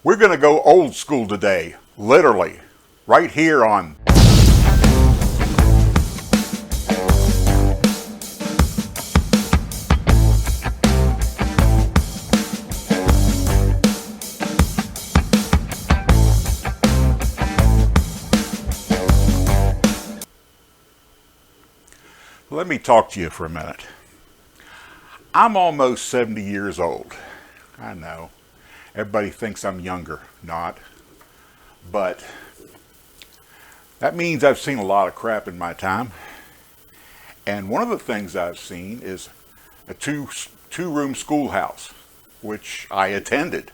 We're going to go old school today, literally, right here on. Let me talk to you for a minute. I'm almost 70 years old. I know. Everybody thinks I'm younger. Not. But that means I've seen a lot of crap in my time. And one of the things I've seen is a two-room schoolhouse, which I attended.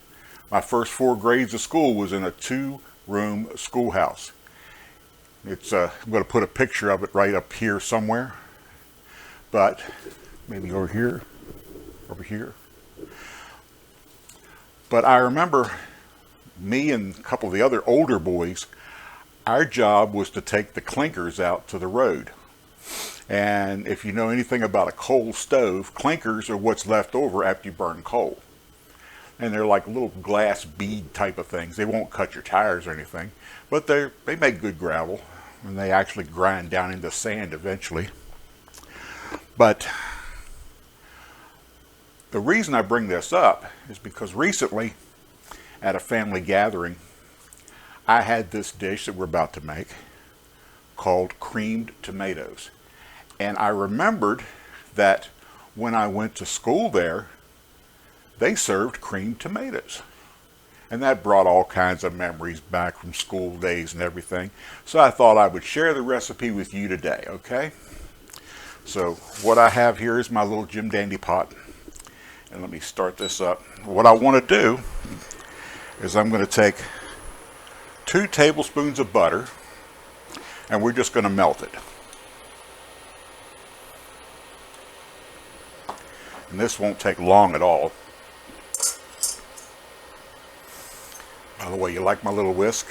My first 4 grades of school was in a 2-room schoolhouse. I'm going to put a picture of it right up here somewhere. But maybe over here. But I remember me and a couple of the other older boys, our job was to take the clinkers out to the road. And if you know anything about a coal stove, clinkers are what's left over after you burn coal. And they're like little glass bead type of things. They won't cut your tires or anything, but they make good gravel, and they actually grind down into sand eventually. But the reason I bring this up is because recently at a family gathering, I had this dish that we're about to make called creamed tomatoes. And I remembered that when I went to school there, they served creamed tomatoes. And that brought all kinds of memories back from school days and everything. So I thought I would share the recipe with you today, okay? So what I have here is my little Jim Dandy pot. And let me start this up. What I want to do is I'm going to take 2 tablespoons of butter, and we're just going to melt it. And this won't take long at all. By the way, you like my little whisk?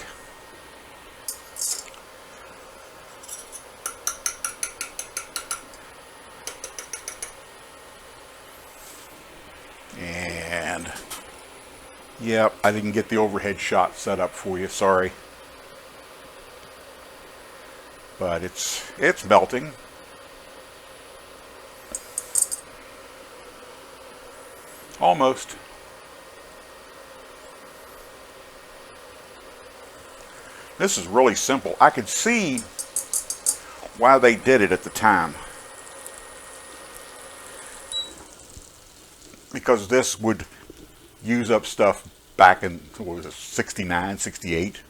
And yep, I didn't get the overhead shot set up for you, sorry. But it's melting. Almost. This is really simple. I could see why they did it at the time. Because this would use up stuff back in, what was it, 69, 68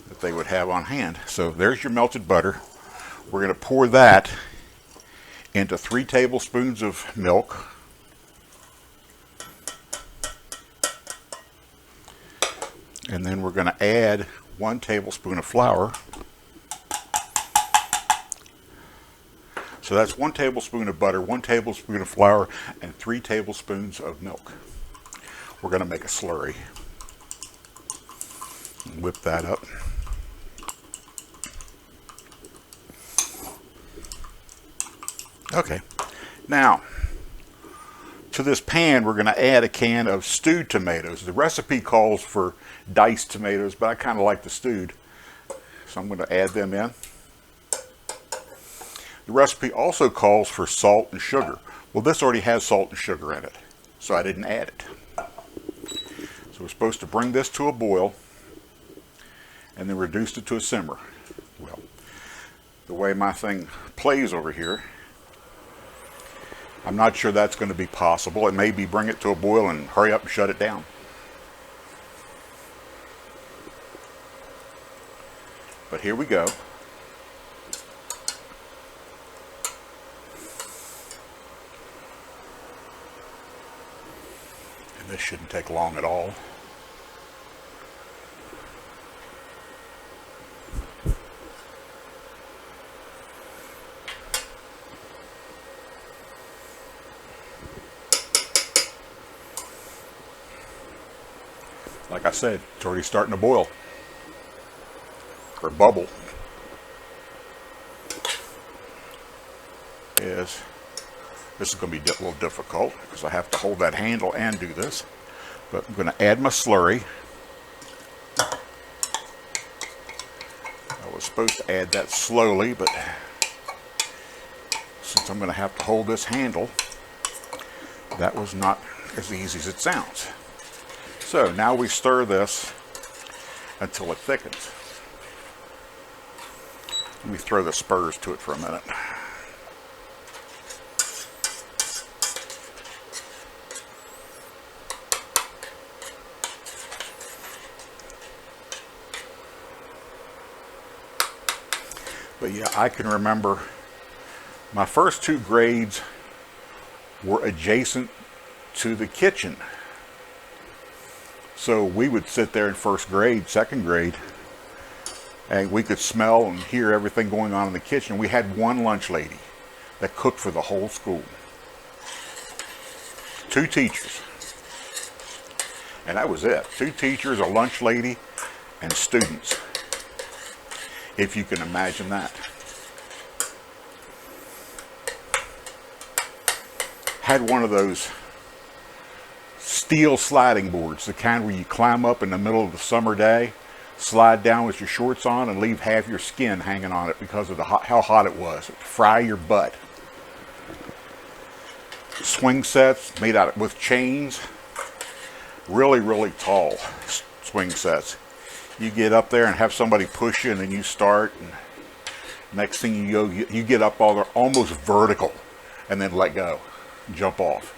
that they would have on hand. So there's your melted butter. We're going to pour that into 3 tablespoons of milk. And then we're going to add 1 tablespoon of flour. So that's 1 tablespoon of butter, 1 tablespoon of flour, and 3 tablespoons of milk. We're going to make a slurry. Whip that up. Okay. Now, to this pan, we're going to add a can of stewed tomatoes. The recipe calls for diced tomatoes, but I kind of like the stewed. So I'm going to add them in. The recipe also calls for salt and sugar. Well, this already has salt and sugar in it, so I didn't add it. So we're supposed to bring this to a boil and then reduce it to a simmer. Well, the way my thing plays over here, I'm not sure that's going to be possible. It may be bring it to a boil and hurry up and shut it down. But here we go. And this shouldn't take long at all. Like I said, it's already starting to boil or bubble. This is going to be a little difficult because I have to hold that handle and do this. But I'm going to add my slurry. supposed to add that slowly, but since I'm going to have to hold this handle, that was not as easy as it sounds. So now we stir this until it thickens. Let me throw the spurs to it for a minute. But yeah, I can remember my first 2 grades were adjacent to the kitchen. So we would sit there in 1st grade, 2nd grade, and we could smell and hear everything going on in the kitchen. We had one lunch lady that cooked for the whole school. 2 teachers. And that was it. 2 teachers, a lunch lady, and students. If you can imagine that. Had one of those steel sliding boards, the kind where you climb up in the middle of the summer day, slide down with your shorts on, and leave half your skin hanging on it because of how hot it was. It'd fry your butt. Swing sets made out with chains. Really, really tall swing sets. You get up there and have somebody push you, and then you start, and next thing you go, you get up almost vertical, and then let go, jump off.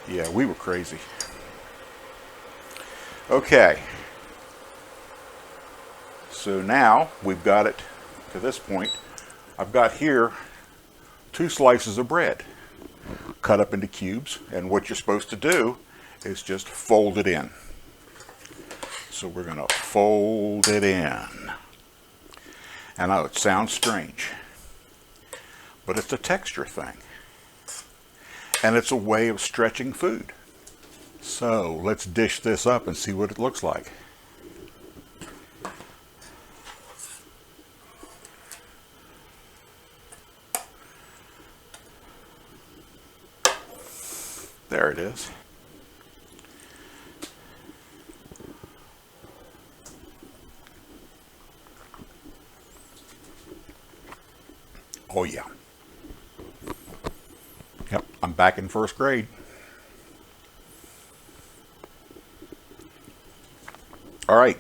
Yeah, we were crazy. Okay, so now we've got it to this point. I've got here 2 slices of bread cut up into cubes, and what you're supposed to do is just fold it in. So we're going to fold it in. And I know it sounds strange, but it's a texture thing. And it's a way of stretching food. So let's dish this up and see what it looks like. There it is. Oh yeah. Yep, I'm back in 1st grade. All right.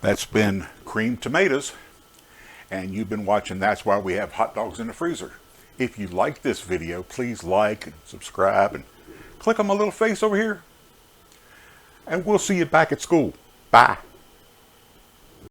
That's been Creamed Tomatoes, and you've been watching That's Why We Have Hot Dogs in the Freezer. If you like this video, please like and subscribe and click on my little face over here. And we'll see you back at school. Bye.